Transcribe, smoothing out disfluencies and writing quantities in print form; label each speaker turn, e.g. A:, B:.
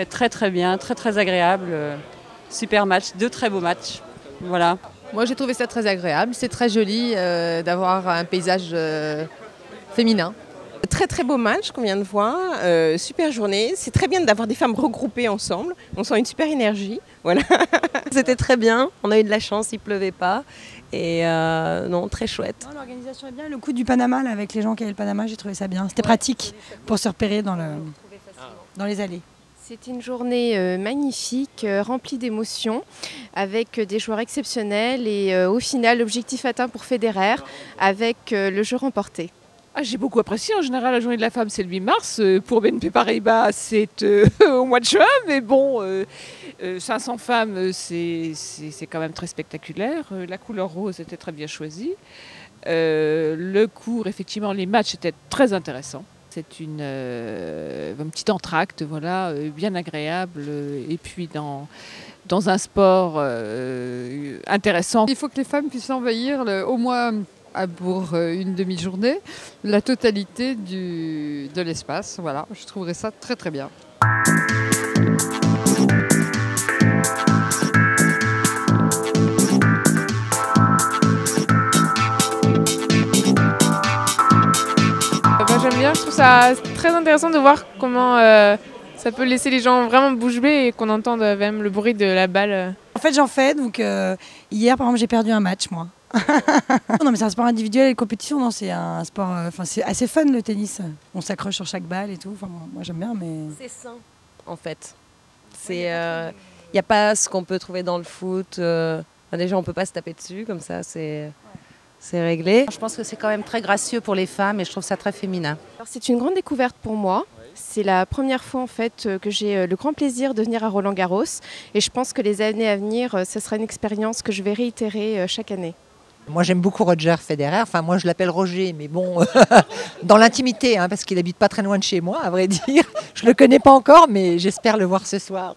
A: Très très bien, très très agréable. Super match, deux très beaux matchs. Voilà.
B: Moi j'ai trouvé ça très agréable, c'est très joli d'avoir un paysage féminin.
C: Très très beau match qu'on vient de voir, super journée. C'est très bien d'avoir des femmes regroupées ensemble, on sent une super énergie. Voilà.
D: C'était très bien, on a eu de la chance, il pleuvait pas et non, très chouette.
E: L'organisation est bien, le coup du Panama là, avec les gens qui avaient le Panama, j'ai trouvé ça bien. C'était pratique pour se repérer dans les allées.
F: C'était une journée magnifique, remplie d'émotions, avec des joueurs exceptionnels et au final, l'objectif atteint pour Federer avec le jeu remporté.
G: J'ai beaucoup apprécié. En général, la journée de la femme, c'est le 8 mars. Pour BNP Paribas, c'est au mois de juin. Mais bon, 500 femmes, c'est quand même très spectaculaire. La couleur rose était très bien choisie. Le cours, effectivement, les matchs étaient très intéressants. C'est un petit entracte, voilà, bien agréable. Et puis dans un sport intéressant.
H: Il faut que les femmes puissent envahir au moins pour une demi-journée la totalité de l'espace. Voilà, je trouverais ça très très bien.
I: J'aime bien, je trouve ça très intéressant de voir comment ça peut laisser les gens vraiment bouche bée et qu'on entende même le bruit de la balle.
E: En fait j'en fais, donc hier par exemple j'ai perdu un match moi. Non mais c'est un sport individuel et compétition, non, c'est un sport, c'est assez fun le tennis. On s'accroche sur chaque balle et tout, moi j'aime bien mais...
D: C'est sain en fait. Il n'y a pas ce qu'on peut trouver dans le foot, déjà on peut pas se taper dessus comme ça, c'est réglé.
J: Je pense que c'est quand même très gracieux pour les femmes et je trouve ça très féminin.
F: C'est une grande découverte pour moi. C'est la première fois en fait que j'ai le grand plaisir de venir à Roland-Garros et je pense que les années à venir, ce sera une expérience que je vais réitérer chaque année.
K: Moi j'aime beaucoup Roger Federer, enfin moi je l'appelle Roger, mais bon, dans l'intimité, hein, parce qu'il habite pas très loin de chez moi, à vrai dire. Je le connais pas encore, mais j'espère le voir ce soir.